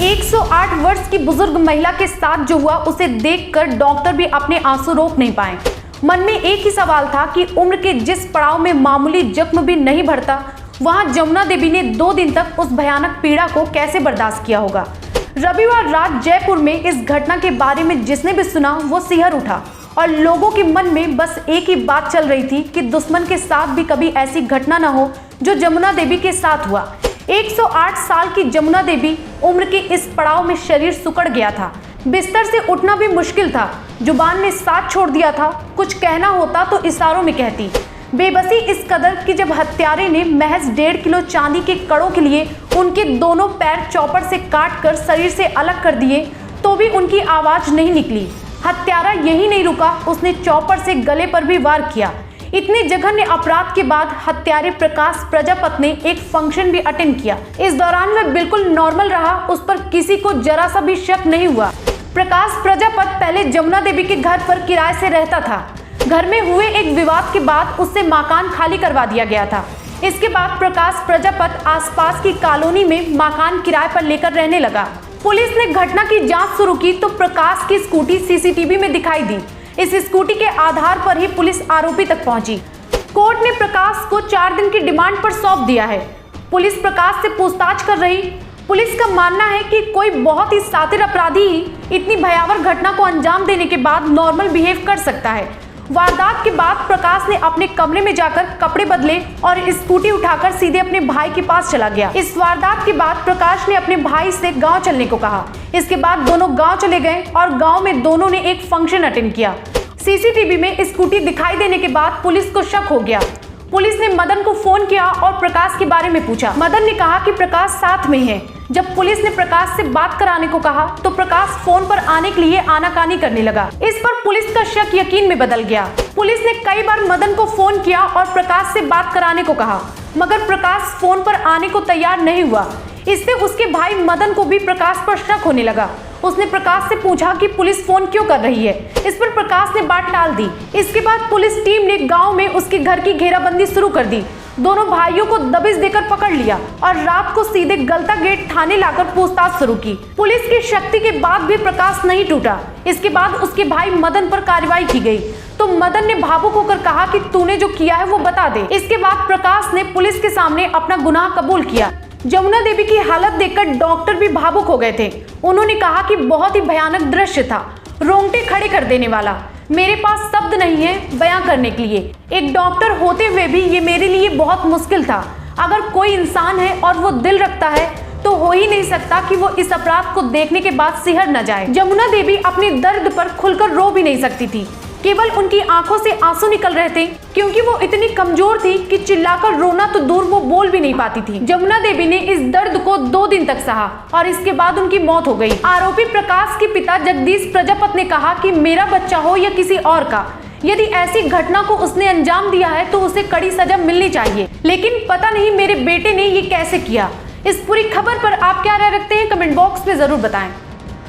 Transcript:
108 वर्ष की बुजुर्ग महिला के साथ जो हुआ उसे देखकर डॉक्टर भी अपने आंसू रोक नहीं पाए। मन में एक ही सवाल था कि उम्र के जिस पड़ाव में मामूली जख्म भी नहीं भरता, वहां जमुना देवी ने 2 दिन तक उस भयानक पीड़ा को कैसे बर्दाश्त किया होगा। रविवार रात जयपुर में इस घटना के बारे में जिसने भी सुना वो सिहर उठा और लोगों के मन में बस एक ही बात चल रही थी कि दुश्मन के साथ भी कभी ऐसी घटना न हो जो जमुना देवी के साथ हुआ। 108 साल की जमुना देवी उम्र के इस पड़ाव में शरीर सुकड़ गया था, बिस्तर से उठना भी मुश्किल था, जुबान ने साथ छोड़ दिया था, कुछ कहना होता तो इशारों में कहती। बेबसी इस कदर कि जब हत्यारे ने महज 1.5 किलो चांदी के कड़ों के लिए उनके दोनों पैर चॉपर से काट कर शरीर से अलग कर दिए तो भी उनकी आवाज नहीं निकली। हत्यारा यही नहीं रुका, उसने चॉपर से गले पर भी वार किया। इतने जघन्य अपराध के बाद हत्यारे प्रकाश प्रजापत ने एक फंक्शन भी अटेंड किया। इस दौरान वह बिल्कुल नॉर्मल रहा, उस पर किसी को जरा सा भी शक नहीं हुआ। प्रकाश प्रजापत पहले जमुना देवी के घर पर किराए से रहता था। घर में हुए एक विवाद के बाद उससे मकान खाली करवा दिया गया था। इसके बाद प्रकाश प्रजापत आसपास की कॉलोनी में मकान किराए पर लेकर रहने लगा। पुलिस ने घटना की जांच शुरू की तो प्रकाश की स्कूटी सीसीटीवी में दिखाई दी। इस स्कूटी के आधार पर ही पुलिस आरोपी तक पहुंची। कोर्ट ने प्रकाश को 4 दिन की डिमांड पर सौंप दिया है। पुलिस प्रकाश से पूछताछ कर रही। पुलिस का मानना है कि कोई बहुत ही शातिर अपराधी ही इतनी भयावह घटना को अंजाम देने के बाद नॉर्मल बिहेव कर सकता है। वारदात के बाद प्रकाश ने अपने कमरे में जाकर कपड़े बदले और स्कूटी उठाकर सीधे अपने भाई के पास चला गया। इस वारदात के बाद प्रकाश ने अपने भाई से गांव चलने को कहा। इसके बाद दोनों गांव चले गए और गांव में दोनों ने एक फंक्शन अटेंड किया। सीसीटीवी में स्कूटी दिखाई देने के बाद पुलिस को शक हो गया। पुलिस ने मदन को फोन किया और प्रकाश के बारे में पूछा। मदन ने कहा कि प्रकाश साथ में है। जब पुलिस ने प्रकाश से बात कराने को कहा तो प्रकाश फोन पर आने के लिए आनाकानी करने लगा। इस पर पुलिस का शक यकीन में बदल गया। पुलिस ने कई बार मदन को फोन किया और प्रकाश से बात कराने को कहा, मगर प्रकाश फोन पर आने को तैयार नहीं हुआ। इससे उसके भाई मदन को भी प्रकाश पर शक होने लगा। उसने प्रकाश से पूछा कि पुलिस फोन क्यों कर रही है। इस पर प्रकाश ने बात टाल दी। इसके बाद पुलिस टीम ने गांव में उसके घर की घेराबंदी शुरू कर दी। दोनों भाइयों को दबिश देकर पकड़ लिया और रात को सीधे गलता गेट थाने लाकर पूछताछ शुरू की। पुलिस की शक्ति के बाद भी प्रकाश नहीं टूटा। इसके बाद उसके भाई मदन पर कार्रवाई की गई तो मदन ने भावुक होकर कहा कि तूने जो किया है वो बता दे। इसके बाद प्रकाश ने पुलिस के सामने अपना गुनाह कबूल किया। जमुना देवी की हालत देखकर डॉक्टर भी भावुक हो गए थे। उन्होंने कहा कि बहुत ही भयानक दृश्य था, रोंगटे खड़े कर देने वाला। मेरे पास शब्द नहीं है बयां करने के लिए। एक डॉक्टर होते हुए भी ये मेरे लिए बहुत मुश्किल था। अगर कोई इंसान है और वो दिल रखता है तो हो ही नहीं सकता कि वो इस अपराध को देखने के बाद सिहर न जाए। जमुना देवी अपने दर्द पर खुलकर रो भी नहीं सकती थी। केवल उनकी आंखों से आंसू निकल रहे थे क्योंकि वो इतनी कमजोर थी कि चिल्लाकर रोना तो दूर वो बोल भी नहीं पाती थी। जमुना देवी ने इस दर्द को 2 दिन तक सहा और इसके बाद उनकी मौत हो गई। आरोपी प्रकाश के पिता जगदीश प्रजापत ने कहा कि मेरा बच्चा हो या किसी और का, यदि ऐसी घटना को उसने अंजाम दिया है तो उसे कड़ी सजा मिलनी चाहिए, लेकिन पता नहीं मेरे बेटे ने ये कैसे किया। इस पूरी खबर पर आप क्या राय रखते हैं कमेंट बॉक्स में जरूर बताएं।